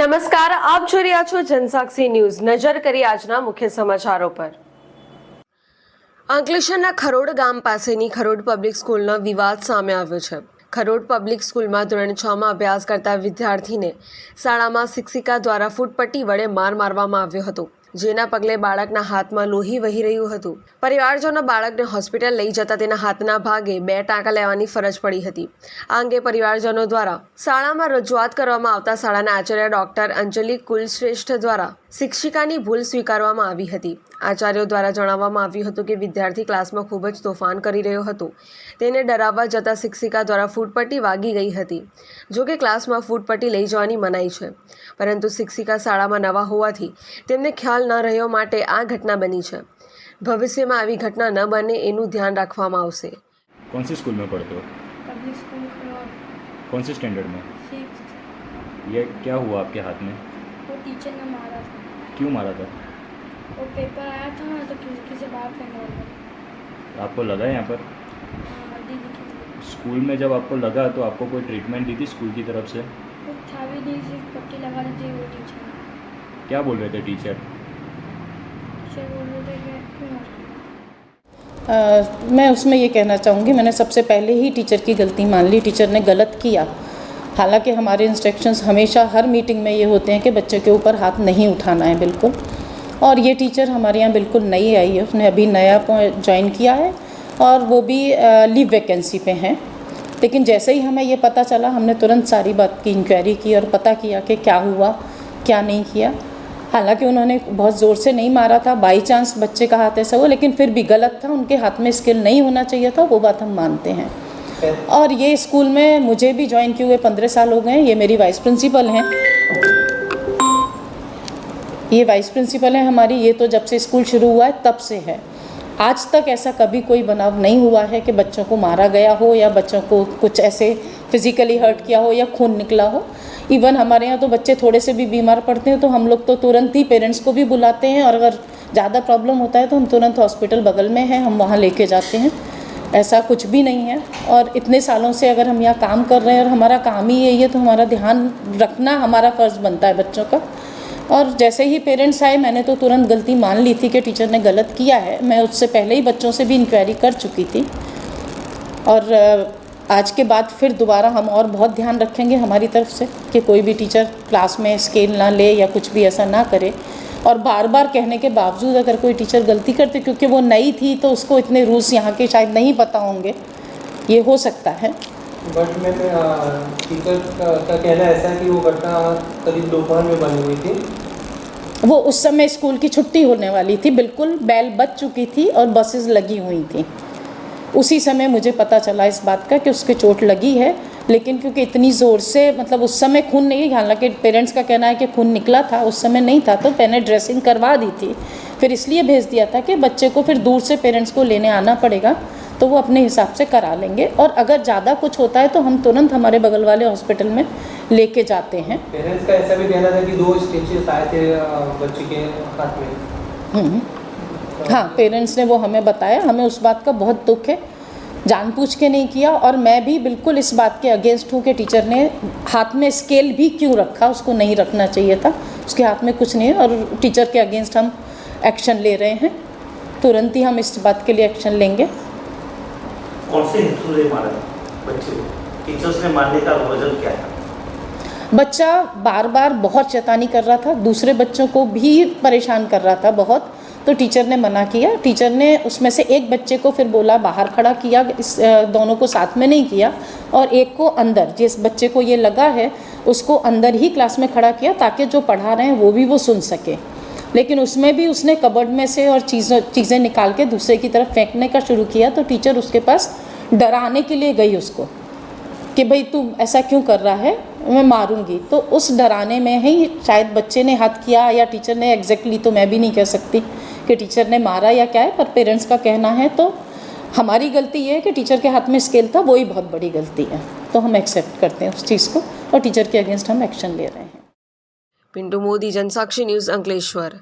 નમસ્કાર, આપ જોઈ રહ્યા છો જનસાક્ષી ન્યૂઝ। નજર કરી આજના મુખ્ય સમાચારો પર। અંકલેશ્વરના ખરોડ ગામ પાસેની ખરોડ પબ્લિક સ્કૂલનો વિવાદ સામે આવ્યો છે। ખરોડ પબ્લિક સ્કૂલમાં ધોરણ 6માં અભ્યાસ કરતા વિદ્યાર્થીને શાળામાં શિક્ષિકા દ્વારા ફૂટપટ્ટી વડે માર મારવામાં આવ્યો હતો, જેના પગલે બાળકના હાથમાં લોહી વહી રહ્યું હતું। પરિવારજનો બાળકને હોસ્પિટલ લઈ જતા તેના હાથના ભાગે 2 ટાંકા લેવાની ફરજ પડી હતી। આ અંગે પરિવારજનો દ્વારા શાળામાં રજૂઆત કરવામાં આવતા શાળાના આચાર્ય ડોક્ટર અંજલિ કુલશ્રેષ્ઠ દ્વારા શિક્ષિકાની ભૂલ સ્વીકારવામાં આવી હતી। આચાર્યો દ્વારા જણાવવામાં આવ્યું હતું કે વિદ્યાર્થી ક્લાસમાં ખૂબ જ તોફાન કરી રહ્યો હતો, તેને ડરાવવા જતાં શિક્ષિકા દ્વારા ફૂટપટ્ટી વાગી ગઈ હતી। જો કે ક્લાસમાં ફૂટપટ્ટી લઈ જવાની મનાઈ છે, પરંતુ શિક્ષિકા શાળામાં નવા હોવાથી તેમને ખ્યાલ ન રહ્યો માટે આ ઘટના બની છે। ભવિષ્યમાં આવી घटना न बने એનું ધ્યાન રાખવામાં આવશે। कौन सी स्कूल में पढ़ते हो? Public school Kharod. कौन से स्टैंडर्ड में? 6th। ये क्या हुआ आपके हाथ में? वो टीचर ने मारा था। क्यों मारा था? वो पेपर आया था ना तो खिड़की से बाहर फेंक रहा था। आपको लगा यहाँ पर? हड्डी दिखी थी। स्कूल में जब आपको लगा तो आपको कोई ट्रीटमेंट दी थी स्कूल की तरफ से? वो था भी नहीं, सिर्फ पट्टी लगा दी थी वो टीचर। क्या बोल रहे थे टीचर? टीचर बोल रहे थे कि क्यों मारते हो? मैं उसमें ये कहना चाहूँगी, मैंने सबसे पहले ही टीचर की गलती मान ली। टीचर ने गलत किया। हालांकि हमारे इंस्ट्रक्शंस हमेशा हर मीटिंग में ये होते हैं कि बच्चे के ऊपर हाथ नहीं उठाना है बिल्कुल। और ये टीचर हमारे यहाँ बिल्कुल नई आई है, उसने अभी नया ज्वाइन किया है और वो भी लीव वैकेंसी पे हैं। लेकिन जैसे ही हमें ये पता चला, हमने तुरंत सारी बात की इंक्वायरी की और पता किया कि क्या हुआ क्या नहीं किया। हालांकि उन्होंने बहुत ज़ोर से नहीं मारा था, बाई चांस बच्चे का हाथ ऐसा हुआ, लेकिन फिर भी गलत था, उनके हाथ में स्किल नहीं होना चाहिए था, वो बात हम मानते हैं। और ये स्कूल में मुझे भी ज्वाइन किए हुए 15 साल हो गए। ये मेरी वाइस प्रिंसिपल हैं, ये वाइस प्रिंसिपल है हमारी। ये तो जब से स्कूल शुरू हुआ है तब से है, आज तक ऐसा कभी कोई बनाव नहीं हुआ है कि बच्चों को मारा गया हो या बच्चों को कुछ ऐसे फिज़िकली हर्ट किया हो या खून निकला हो। इवन हमारे यहाँ तो बच्चे थोड़े से भी बीमार पड़ते हैं तो हम लोग तो तुरंत ही पेरेंट्स को भी बुलाते हैं, और अगर ज़्यादा प्रॉब्लम होता है तो हम तुरंत हॉस्पिटल बगल में है, हम वहाँ लेके जाते हैं। ऐसा कुछ भी नहीं है। और इतने सालों से अगर हम यहाँ काम कर रहे हैं और हमारा काम ही यही है तो हमारा ध्यान रखना हमारा फ़र्ज़ बनता है बच्चों का। और जैसे ही पेरेंट्स आए, मैंने तो तुरंत गलती मान ली थी कि टीचर ने गलत किया है। मैं उससे पहले ही बच्चों से भी इंक्वायरी कर चुकी थी, और आज के बाद फिर दोबारा हम और बहुत ध्यान रखेंगे हमारी तरफ से कि कोई भी टीचर क्लास में स्केल ना ले या कुछ भी ऐसा ना करे। और बार बार कहने के बावजूद अगर कोई टीचर गलती करते, क्योंकि वो नई थी तो उसको इतने रूल्स यहाँ के शायद नहीं पता होंगे, ये हो सकता है। बट मैं टीचर का कहना ऐसा है कि वो घटना करीब दोपहर में बनी हुई थी। वो उस समय स्कूल की छुट्टी होने वाली थी, बिल्कुल बेल बज चुकी थी और बसेस लगी हुई थी। उसी समय मुझे पता चला इस बात का कि उसके चोट लगी है, लेकिन क्योंकि इतनी ज़ोर से, मतलब उस समय खून नहीं, हालांकि पेरेंट्स का कहना है कि खून निकला था, उस समय नहीं था, तो मैंने ड्रेसिंग करवा दी थी। फिर इसलिए भेज दिया था कि बच्चे को फिर दूर से पेरेंट्स को लेने आना पड़ेगा, तो वो अपने हिसाब से करा लेंगे। और अगर ज़्यादा कुछ होता है तो हम तुरंत हमारे बगल वाले हॉस्पिटल में लेके जाते हैं। पेरेंट्स का ऐसा भी कहना था कि 2 स्टिचेस आए थे बच्चे के हाथ में। हाँ, पेरेंट्स ने वो हमें बताया। हमें उस बात का बहुत दुख है, जानबूझ के नहीं किया। और मैं भी बिल्कुल इस बात के अगेंस्ट हूँ कि टीचर ने हाथ में स्केल भी क्यों रखा, उसको नहीं रखना चाहिए था, उसके हाथ में कुछ नहीं है। और टीचर के अगेंस्ट हम एक्शन ले रहे हैं, तुरंत ही हम इस बात के लिए एक्शन लेंगे। कौन से हेतु से मारा बच्चे को? टीचर्स ने मारने का वजह क्या था? बच्चा बार बार बहुत शैतानी कर रहा था, दूसरे बच्चों को भी परेशान कर रहा था बहुत, तो टीचर ने मना किया। टीचर ने उसमें से एक बच्चे को फिर बोला, बाहर खड़ा किया, इस दोनों को साथ में नहीं किया, और एक को अंदर, जिस बच्चे को ये लगा है उसको अंदर ही क्लास में खड़ा किया ताकि जो पढ़ा रहे हैं वो भी वो सुन सके। लेकिन उसमें भी उसने कबर्ड में से और चीज़ें निकाल के दूसरे की तरफ फेंकने का शुरू किया, तो टीचर उसके पास डराने के लिए गई उसको कि भाई तू ऐसा क्यों कर रहा है, मैं मारूंगी। तो उस डराने में ही शायद बच्चे ने हाथ किया या टीचर ने, एग्जैक्टली तो मैं भी नहीं कह सकती कि टीचर ने मारा या क्या है, पर पेरेंट्स का कहना है। तो हमारी गलती ये है कि टीचर के हाथ में स्केल था, वही बहुत बड़ी गलती है, तो हम एक्सेप्ट करते हैं उस चीज़ को और टीचर के अगेंस्ट हम एक्शन ले रहे हैं। पिंटू मोदी, जनसाक्षी न्यूज़, अंकलेश्वर।